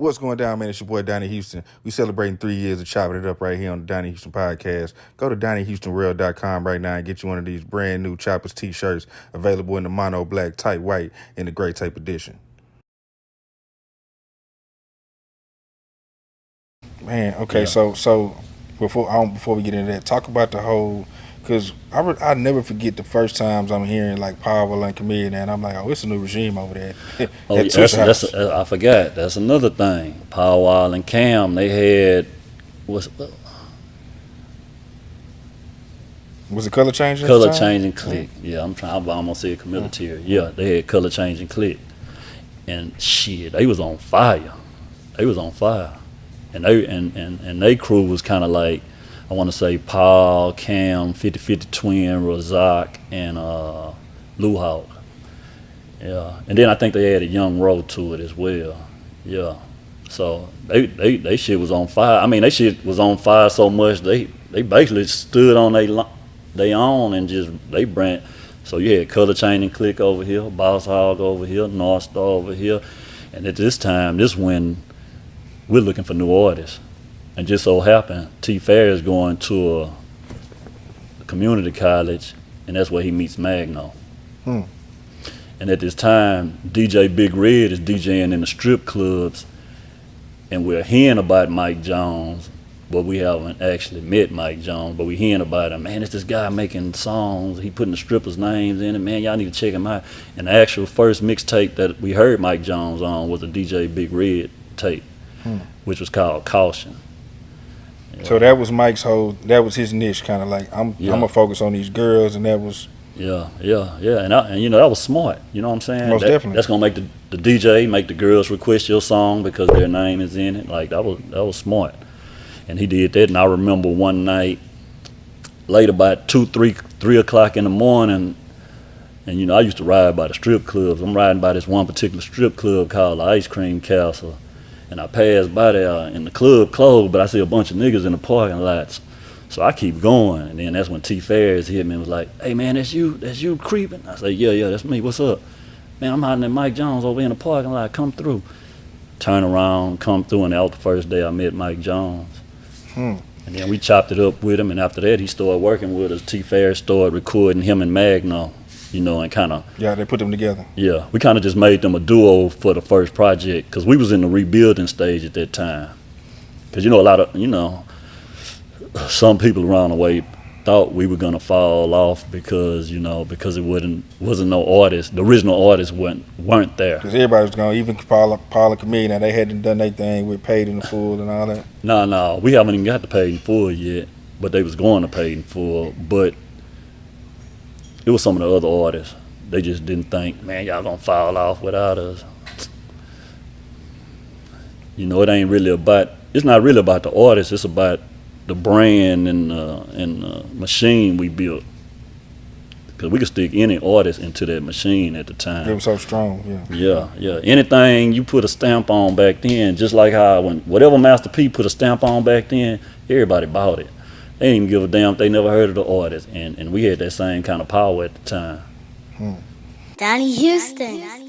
What's going down, man? It's your boy, Donnie Houston. We celebrating 3 years of chopping it up right here on the Donnie Houston podcast. Go to DonnieHoustonReal.com right now and get you one of these brand new Choppers t-shirts available in the mono black, tight white, and the gray tape edition. Man, okay, Yeah. so before we get into that, talk about the whole, because I never forget the first times I'm hearing like Power and Comedian, and I'm like, oh, it's a new regime over there Oh, at yeah, Tush House. I forgot. That's another thing. Powwow and Cam, they had was Was the color changing at the color time? changing click. Yeah, I'm almost said military. Yeah, they had color changing click, and shit, they was on fire. They was on fire, and they crew was kind of like, I want to say Paul, Cam, 50-50 Twin, Razak, and Lou Hawk. Yeah, and then I think they added Young Roe to it as well. Yeah, so they shit was on fire. I mean, they shit was on fire so much they basically stood on they own and just they brand. So you had Color Chain and Click over here, Boss Hog over here, North Star over here, and at this time, this when we're looking for new artists, and just so happened T. Farris going to a community college, and that's where he meets Magno. Hmm. And at this time, DJ Big Red is DJing in the strip clubs, and we're hearing about Mike Jones, but we haven't actually met Mike Jones, but we're hearing about him. Man, it's this guy making songs. He putting the strippers' names in it. Man, y'all need to check him out. And the actual first mixtape that we heard Mike Jones on was a DJ Big Red tape, which was called Caution. Yeah. So that was that was his niche, kind of like, I'm Yeah. gonna focus on these girls, and that was Yeah, and you know that was smart. You know what I'm saying? Most definitely. That's gonna make the DJ make the girls request your song because their name is in it. Like that was smart, and he did that. And I remember one night, late about 3 o'clock in the morning, and you know I used to ride by the strip clubs. I'm riding by this one particular strip club called the Ice Cream Castle, and I passed by there, and the club closed, but I see a bunch of niggas in the parking lots. So I keep going, and then that's when T. Farris hit me and was like, "Hey man, that's you creeping?" I say, "Yeah, that's me. What's up?" "Man, I'm hiding at Mike Jones over in the parking lot. Come through." Turn around, come through, and that was the first day I met Mike Jones. And then we chopped it up with him, and after that he started working with us. T. Farris started recording him and Magno, you know, and kind of they put them together. yeah, we kind of just made them a duo for the first project because we was in the rebuilding stage at that time. Because you know a lot of some people around the way thought we were gonna fall off because it wasn't no artist. The original artists weren't there. Because everybody was going, even Paul Comedian, they hadn't done their thing with Paid in the Full and all that. No, we haven't even got to Paid in Full yet, but they was going to Paid in Full. But it was some of the other artists. They just didn't think, man, y'all gonna fall off without us. You know, it's not really about the artist. It's about the brand and the machine we built, because we could stick any artist into that machine at the time. It was so strong, yeah. Yeah. Anything you put a stamp on back then, just like how when whatever Master P put a stamp on back then, everybody bought it. They didn't even give a damn if they never heard of the artist, and we had that same kind of power at the time. Donnie Houston.